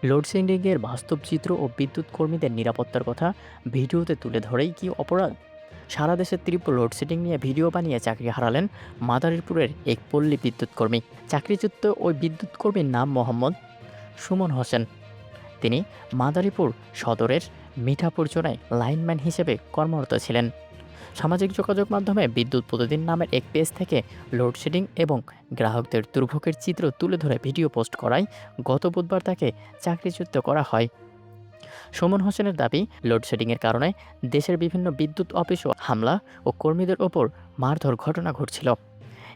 লোডশেডিংয়ের বাস্তব চিত্র ও বিদ্যুৎ কর্মীদের নিরাপত্তার কথা ভিডিওতে তুলে ধরেই কি অপরাধ? সারা দেশে তীব্র লোডশেডিং নিয়ে ভিডিও বানিয়ে চাকরি হারালেন মাদারীপুরের এক পল্লী বিদ্যুৎ কর্মী। চাকরিচ্যুত ওই বিদ্যুৎ কর্মীর নাম মোহাম্মদ সুমন হোসেন। তিনি মাদারীপুর সদরের মিঠাপুর জোনায় লাইনম্যান হিসেবে কর্মরত ছিলেন। সামাজিক যোগাযোগ মাধ্যমে বিদ্যুৎ প্রতিদিন নামের এক পেজ থেকে লোডশেডিং এবং গ্রাহকদের দুর্ভোগের চিত্র তুলে ধরে ভিডিও পোস্ট করায় গত বুধবার তাকে চাকরিচ্যুত করা হয়। সুমন হোসেনের দাবি, লোডশেডিংয়ের কারণে দেশের বিভিন্ন বিদ্যুৎ অফিসও হামলা ও কর্মীদের ওপর মারধর ঘটনা ঘটছিল।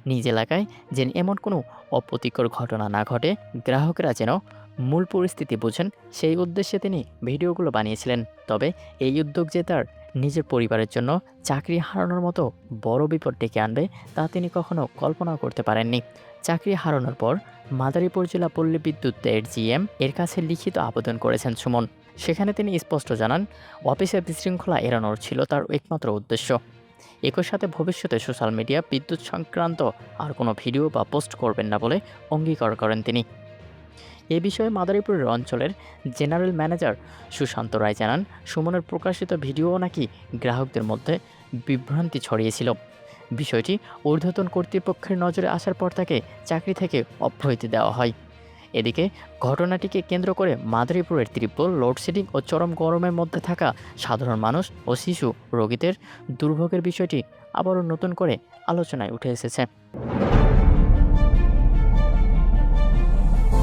নিজ এলাকায় যেন এমন কোনো অপ্রীতিকর ঘটনা না ঘটে, গ্রাহকেরা যেন মূল পরিস্থিতি বোঝেন, সেই উদ্দেশ্যে তিনি ভিডিওগুলো বানিয়েছিলেন। তবে এই উদ্যোগ যে তার নিজের পরিবারের জন্য চাকরি হারানোর মতো বড় বিপদ ডেকে আনবে, তা তিনি কখনো কল্পনাও করতে পারেননি। চাকরি হারানোর পর মাদারীপুর জেলা পল্লী বিদ্যুতের জিএম এর কাছে লিখিত আবেদন করেছেন সুমন। সেখানে তিনি স্পষ্ট জানান, অফিসের বিশৃঙ্খলা এড়ানোর ছিল তার একমাত্র উদ্দেশ্য। একই সাথে ভবিষ্যতে সোশ্যাল মিডিয়া বিদ্যুৎ সংক্রান্ত আর কোনো ভিডিও বা পোস্ট করবেন না বলে অঙ্গীকার করেন তিনি। এ বিষয়ে মাদারীপুরের অঞ্চলের জেনারেল ম্যানেজার সুশান্ত রায় জানান, সুমনের প্রকাশিত ভিডিও নাকি গ্রাহকদের মধ্যে বিভ্রান্তি ছড়িয়েছিল। বিষয়টি ঊর্ধ্বতন কর্তৃপক্ষের নজরে আসার পর তাকে চাকরি থেকে অব্যাহতি দেওয়া হয়। এদিকে ঘটনাটিকে কেন্দ্র করে মাদারীপুরের তীব্র লোডশেডিং ও চরম গরমের মধ্যে থাকা সাধারণ মানুষ ও শিশু রোগীদের দুর্ভোগের বিষয়টি আবারও নতুন করে আলোচনায় উঠে এসেছে।